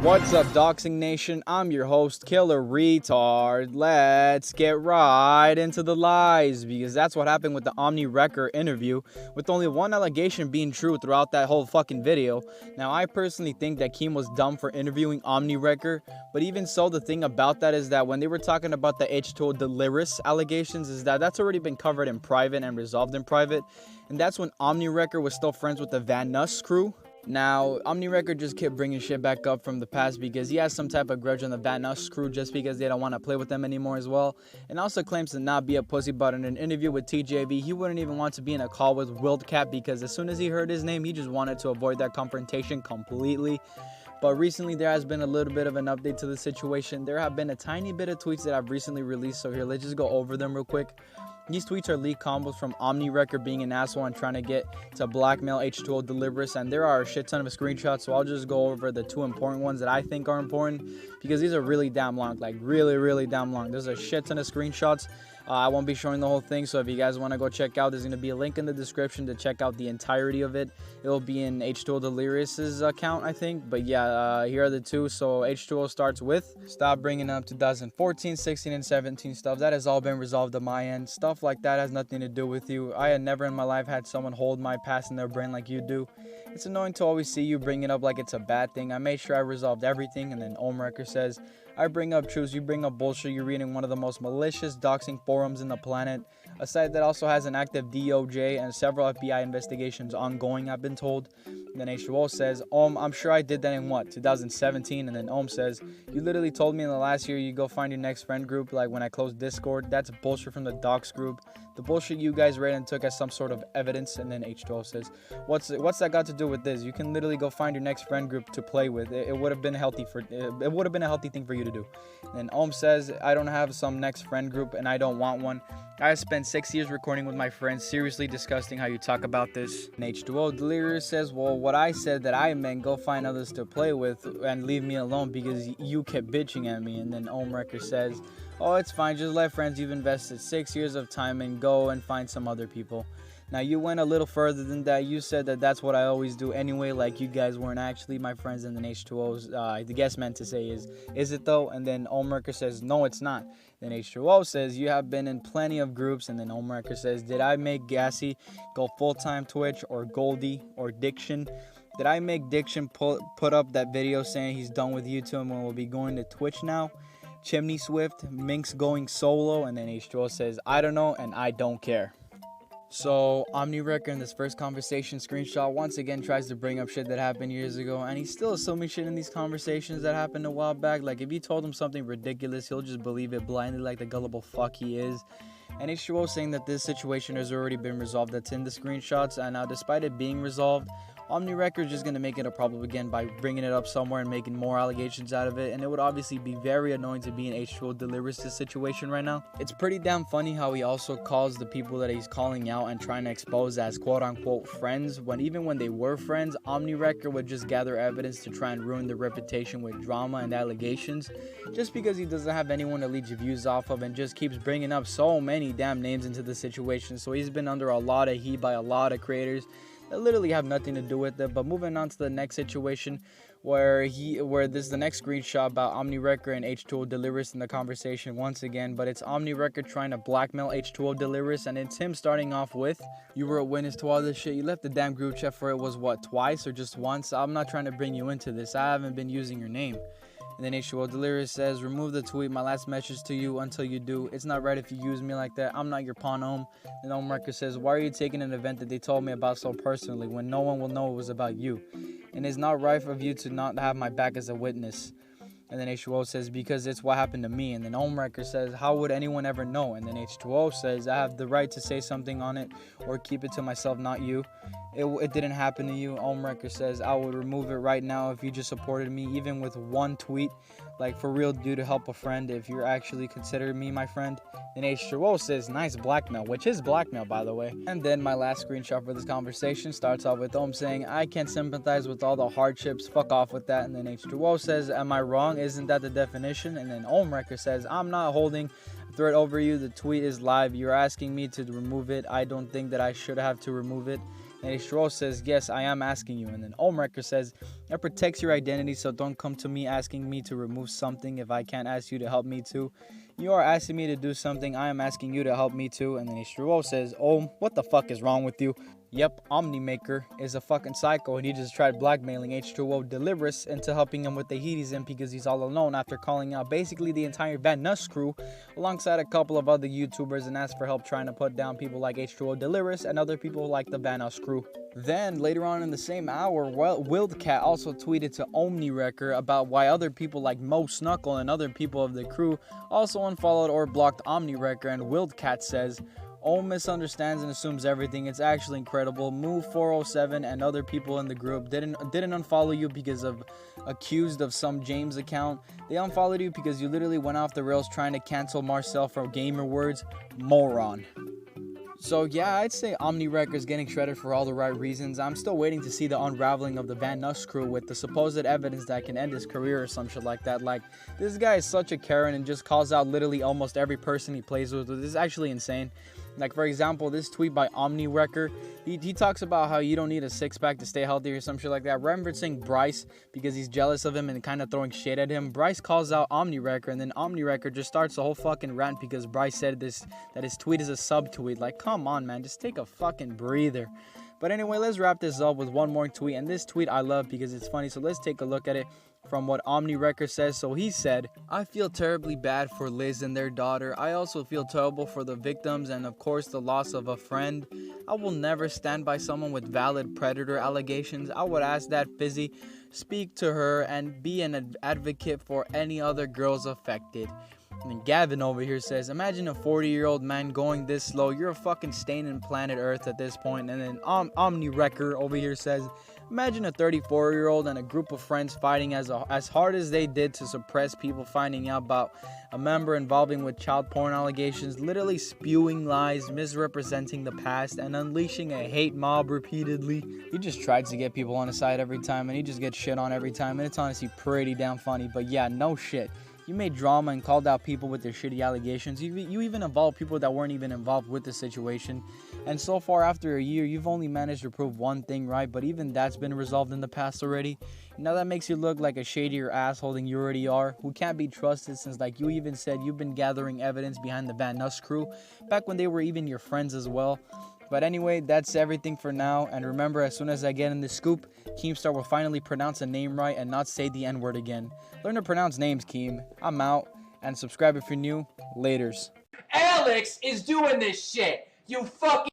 What's up, Doxing Nation? I'm your host, Killer Retard. Let's get right into the lies, because that's what happened with the Ohmwrecker interview, with only one allegation being true throughout that whole fucking video. Now, I personally think that Keem was dumb for interviewing Ohmwrecker, but even so, the thing about that is that when they were talking about the H20 Delirious allegations, is that that's already been covered in private and resolved in private, and that's when Ohmwrecker was still friends with the Van Nuss crew. Now, Ohmwrecker just kept bringing shit back up from the past because he has some type of grudge on the Van Nuss crew just because they don't want to play with them anymore as well, and also claims to not be a pussy, but in an interview with TJV, he wouldn't even want to be in a call with Wildcat because as soon as he heard his name, he just wanted to avoid that confrontation completely. But recently, there has been a little bit of an update to the situation. There have been a tiny bit of tweets that I've recently released, so here, let's just go over them real quick. These tweets are leaked combos from Ohmwrecker being an asshole and trying to get to blackmail H20 Delirious, and there are a shit ton of screenshots, so I'll just go over the two important ones that I think are important, because these are really damn long, like really damn long. There's a shit ton of screenshots. I won't be showing the whole thing, so if you guys want to go check out, there's going to be a link in the description to check out the entirety of it. It'll be in H20 Delirious's account, I think, but yeah, here are the two. So H20 starts with, stop bringing up 2014, 16, and 17 stuff. That has all been resolved on my end. Stuff like that has nothing to do with you. I had never in my life had someone hold my past in their brain like you do. It's annoying to always see you bring it up like it's a bad thing. I made sure I resolved everything. And then Ohmwrecker says, I bring up truths, you bring up bullshit. You're reading one of the most malicious doxing forums in the planet, a site that also has an active DOJ and several FBI investigations ongoing, I've been told. And then H20 says, I'm sure I did that in what, 2017? And then says, you literally told me in the last year you go find your next friend group, like when I closed Discord. That's bullshit from the docs group. The bullshit you guys read and took as some sort of evidence. And then H20 says, what's that got to do with this? You can literally go find your next friend group to play with. It would have been a healthy thing for you to do. And says, I don't have some next friend group and I don't want one. I have spent 6 years recording with my friends, seriously disgusting how you talk about this. And H20 Delirious says, well, what I said that I meant, go find others to play with and leave me alone because you kept bitching at me. And then Ohmwrecker says, oh, it's fine, just let friends you've invested 6 years of time and go and find some other people. Now, you went a little further than that. You said that that's what I always do anyway, like you guys weren't actually my friends. And then H20's, the guest meant to say is it though? And then Ohmwrecker says, no, it's not. Then H20 says, you have been in plenty of groups. And then Ohmwrecker says, did I make Gassy go full-time Twitch or Goldie or Diction? Did I make Diction put up that video saying he's done with YouTube and will be going to Twitch now? Chimney Swift, Minx going solo. And then H20 says, I don't know and I don't care. So Ohmwrecker in this first conversation screenshot once again tries to bring up shit that happened years ago, and he's still assuming shit in these conversations that happened a while back. Like, if you told him something ridiculous, he'll just believe it blindly like the gullible fuck he is. And H20 saying that this situation has already been resolved, that's in the screenshots, and now despite it being resolved, Ohmwrecker is just going to make it a problem again by bringing it up somewhere and making more allegations out of it, and it would obviously be very annoying to be in H20 Delirious' situation right now. It's pretty damn funny how he also calls the people that he's calling out and trying to expose as quote-unquote friends, when even when they were friends, Ohmwrecker would just gather evidence to try and ruin their reputation with drama and allegations, just because he doesn't have anyone to leech views off of and just keeps bringing up so many damn names into the situation. So he's been under a lot of heat by a lot of creators that literally have nothing to do with it. But moving on to the next situation, where this is the next screenshot about Ohmwrecker and H20 Delirious in the conversation once again, but it's Ohmwrecker trying to blackmail H20 Delirious, and it's him starting off with, you were a witness to all this shit, you left the damn group chat for it was what, twice or just once? I'm not trying to bring you into this, I haven't been using your name. And then H20 Delirious says, remove the tweet, my last message to you until you do. It's not right if you use me like that. I'm not your pawn. And Ohmwrecker says, why are you taking an event that they told me about so personally when no one will know it was about you? And it's not right of you to not have my back as a witness. And then H20 says, because it's what happened to me. And then Ohmwrecker says, how would anyone ever know? And then H20 says, I have the right to say something on it or keep it to myself, not you. It didn't happen to you. Ohmwrecker says, I would remove it right now if you just supported me, even with one tweet. Like, for real, do to help a friend if you're actually considering me my friend. Then H20 says, nice blackmail, which is blackmail, by the way. And then my last screenshot for this conversation starts off with saying, I can't sympathize with all the hardships, fuck off with that. And then H20 says, am I wrong? Isn't that the definition? And then Ohmwrecker says, I'm not holding a threat over you. The tweet is live. You're asking me to remove it. I don't think that I should have to remove it. And H20 says, yes, I am asking you. And then Ohmwrecker says, that protects your identity, so don't come to me asking me to remove something if I can't ask you to help me too. You are asking me to do something, I am asking you to help me too. And then H20 says, oh, what the fuck is wrong with you? Yep, Ohmwrecker is a fucking psycho, and he just tried blackmailing H20 Delirious into helping him with the heat he's in because he's all alone after calling out basically the entire Van Nuss crew alongside a couple of other YouTubers and asked for help trying to put down people like H20 Delirious and other people like the Van Nuss crew. Then, later on in the same hour, Wildcat also tweeted to Ohmwrecker about why other people like Mo Snuckle and other people of the crew also unfollowed or blocked Ohmwrecker, and Wildcat says, Ohm misunderstands and assumes everything. It's actually incredible. Move 407 and other people in the group didn't unfollow you because of accused of some James account. They unfollowed you because you literally went off the rails trying to cancel Marcel for gamer words. Moron. So yeah, I'd say Ohmwrecker is getting shredded for all the right reasons. I'm still waiting to see the unraveling of the Van Nuss crew with the supposed evidence that can end his career or some shit like that. Like, this guy is such a Karen and just calls out literally almost every person he plays with. This is actually insane. Like, for example, this tweet by Ohmwrecker, he talks about how you don't need a six-pack to stay healthy or some shit like that, referencing Bryce because he's jealous of him and kind of throwing shade at him. Bryce calls out Ohmwrecker, and then Ohmwrecker just starts a whole fucking rant because Bryce said that his tweet is a sub-tweet. Like, come on, man, just take a fucking breather. But anyway, let's wrap this up with one more tweet, and this tweet I love because it's funny, so let's take a look at it. From what Ohmwrecker says, so he said, I feel terribly bad for Liz and their daughter. I also feel terrible for the victims and of course the loss of a friend. I will never stand by someone with valid predator allegations. I would ask that Fizzy speak to her and be an advocate for any other girls affected. And then Gavin over here says, imagine a 40-year-old man going this slow. You're a fucking stain in planet Earth at this point. And then Ohmwrecker over here says, imagine a 34-year-old and a group of friends fighting as hard as they did to suppress people finding out about a member involving with child porn allegations, literally spewing lies, misrepresenting the past, and unleashing a hate mob repeatedly. He just tries to get people on his side every time, and he just gets shit on every time, and it's honestly pretty damn funny. But yeah, no shit. You made drama and called out people with their shitty allegations. You even involved people that weren't even involved with the situation. And so far, after a year, you've only managed to prove one thing right, but even that's been resolved in the past already. Now that makes you look like a shadier asshole than you already are, who can't be trusted since, like you even said, you've been gathering evidence behind the Van Nuss crew, back when they were even your friends as well. But anyway, that's everything for now. And remember, as soon as I get in the scoop, Keemstar will finally pronounce a name right and not say the N-word again. Learn to pronounce names, Keem. I'm out. And subscribe if you're new. Laters. Alex is doing this shit. You fucking...